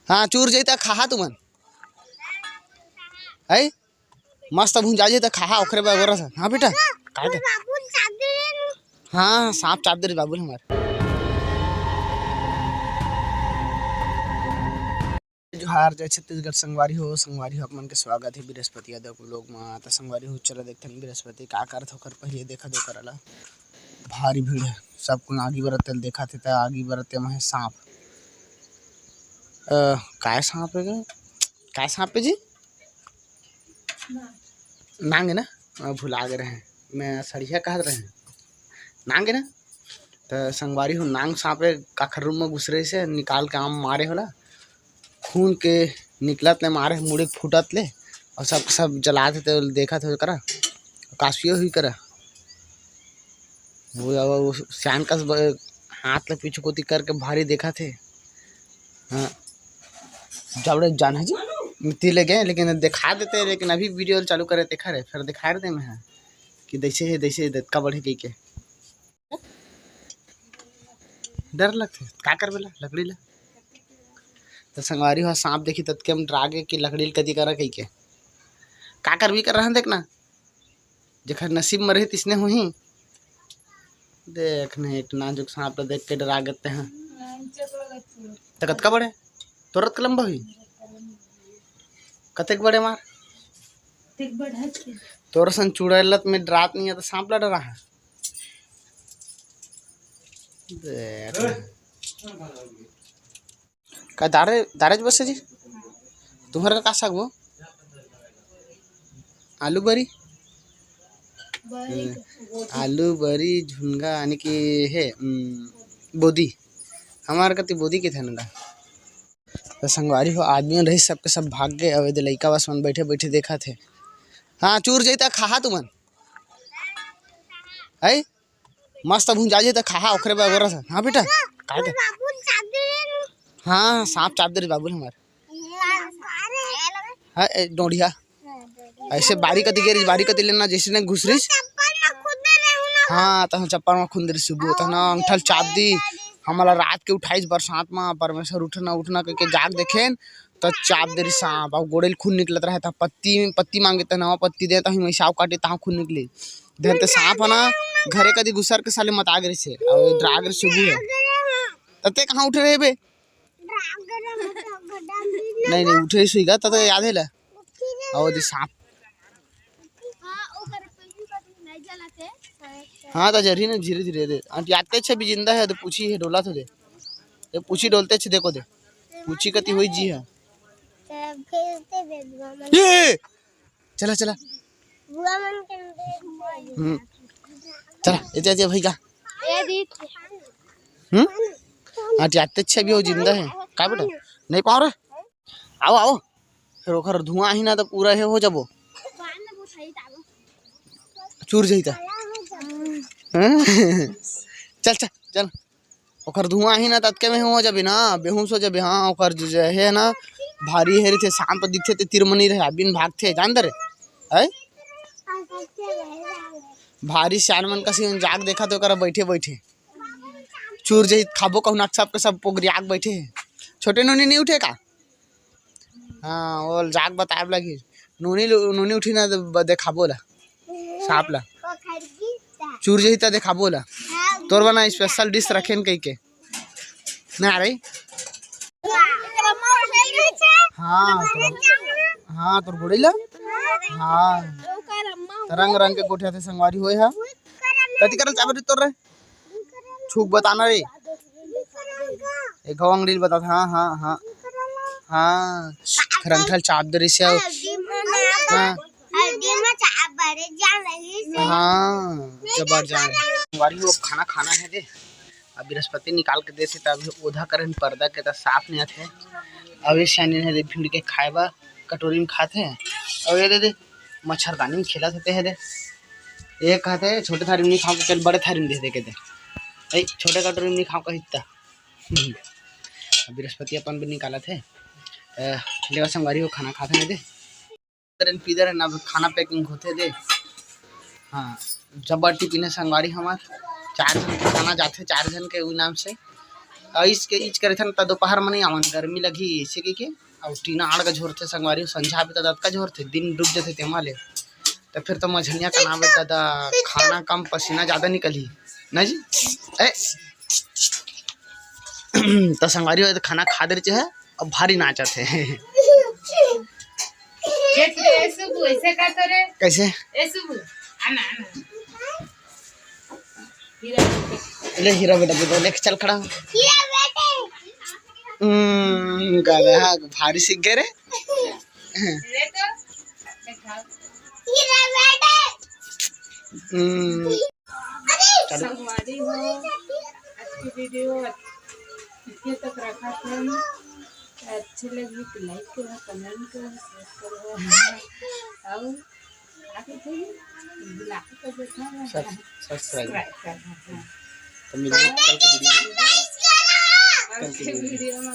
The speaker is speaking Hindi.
हाँ चूर जाता खाहा तुमन है मस्त भुंजा जाता खाहा ओखरे बगोरा सा। हाँ बेटा हाँ सांप चाप दे बाबू हमारे। जोहार जय छत्तीसगढ़ संगवारी हो अपन के स्वागत है बृहस्पति यादव लोग में। तो संगवारी हो चला देखते हैं बृहस्पति का करत होकर पहले देखा दो करला भारी भीड़ है सब को आगे बरत देखा थे आगे बरत में सांप काय सांप है काय सांप है जी नांग है ना भुला गए रहे मैं सड़िया कह रहे हैं नांग है ना। तो संगवारी हो नांग सांप है काखर रूम में घुसरे से निकाल के आम मारे होला खून के निकलत ले मारे मुड़े फूटत ले और सब जला थे देखा थे करा काशियो हुई करा वो श्यान का हाथ ले पीछे कोती करके भारी देखा थे। हाँ जबड़े जान है जी मिट्टी ले गए लेकिन दिखा देते हैं लेकिन अभी वीडियो चालू करे देखा रहे फिर दिखा रहे मैं कि दैसे का बढ़े गई के डर लगते का कर बेला लकड़ी ला। तो संगवारी हो सांप देखी तब के हम डरागे कि लकड़ी कदी करा कही के का कर भी कर रहा देखना जखर नसीब में रहे तिसने हो ही देखने एक नाजुक सांप देख के डरा गते हैं। तो कतका बड़े तुरंत लंबा हुई कतेक बड़े मार तोर सन चुड़ैलत में डरात नहीं है तो सांप ला डरा है। का दारेज बस जी तुम्हारा का साग वो आलू बरी झुनगा यानी कि है बोदी हमारे कति बोदी के थे ना। तो संगवारी हो आदमी रही सबके सब भाग गए अब लड़का बस मन बैठे बैठे देखा थे। हाँ चूर जाता खाहा तुमन है मस्त भुंजा जाता खाहा ओखरे बगोरा सा। हाँ बेटा हाँ सांप चाप दे बाबू हमारे हाँ डोढ़िया ऐसे बारी कती लेना जैसे ने घुसरी हाँ तो चप्पल में खुंदरी सुबह तो ना अंगठल चाप दी हमारा रात के उठाईस बरसात में परमेश्वर उठना करके जाग देखे तो चाप दे सांप और गोड़े खून निकलत रहा था पत्ती मांगे तो नवा पत्ती दे तो साव काटे तहाँ खून निकले धन तो सांप है ना घरे कदी घुसर के साले मत आगे से और ड्रागर सुबह है तते कहाँ उठे रहे बे नहीं उठे सुईगा तो याद है ला और सांप हाँ तो जरी ने धीरे धीरे दे आते छे भी जिंदा है तो पूछी है डोला तो दे ये पूछी डोलते छे देखो दे पूछी कति हुई जी है ये चला चला चला ये भाई का आते छे भी हो जिंदा है का बेटा नहीं पाओ रे आओ फिर ओखर धुआं ही ना तो पूरा है हो जाबो चूर जाता चल चल चल ओखर धुआं ही ना तत्के में हो जाबे ना बेहोश हो जाबे। हाँ ओखर जो है ना भारी हेरी थे सांप दिखते थे तिरमनी रहे बिन भागते जान दे है भारी श्यान मन का सीन जाग देखा तो कर बैठे बैठे चूर जही खाबो कहू ना सब के सब पोगरी आग बैठे है छोटे नोनी नहीं उठे का। हाँ वो जाग बताए लगी नोनी उठी ना देखाबो ला सांप ला चूर जही तो देखाबो ला तोर बना स्पेशल डिश रखे कही के ना आ रही हाँ तोर गोड़ी ला हाँ रंग रंग के गोठे थे संगवारी होए हा कति करल चाबरी तोर रे छूक बताना रे एक अंगड़ी बता हाँ हाँ हाँ हाँ खरंठल चाप दे से हाँ हाँ जबर जान संगवारी हो खाना है दे अब बृहस्पति निकाल के दे तो अभी ओधा करे पर्दा के तो साफ नहीं आते अभी शानी है दे भीड़ के खाएबा कटोरी में खाते हैं और ये दे मच्छरदानी में खेला थे दे एक खाते छोटे थारी में नहीं खाओ चल बड़े थारी में दे के दे छोटे कटोरी में नहीं खाओ का हिस्सा बृहस्पति अपन भी निकाला थे लेवा संगवारी हो खाना खाते हैं दे पीदर है ना खाना पैकिंग होते दे। हाँ जबर टिफिन है संगवारी हमार 4 जन के खाना जाते 4 जन के नाम से आइस के इच करे थन त दोपहर में नहीं आवन गर्मी लगी ऐसे के और टीना आड़ का झोर थे संगवारी संझा पे दत का झोर थे दिन डूब जाते तेमा ले तो फिर तो मझनिया का नाम दादा खाना कम पसीना ज्यादा निकली ना जी ए तो संगवारी तो खाना खा दे है अब भारी नाचत है कैसे ले हीरा बेटा दे लेके चल खड़ा गागा भारी सीख गए रे संगवारी हो आज की वीडियो इतने तक रखा था अच्छी लगी तो लाइक करो कमेंट करो शेयर करो और आगे थे लाइक कर देना सब्सक्राइब करना तो मिलेंगे कल के वीडियो में वीडियो में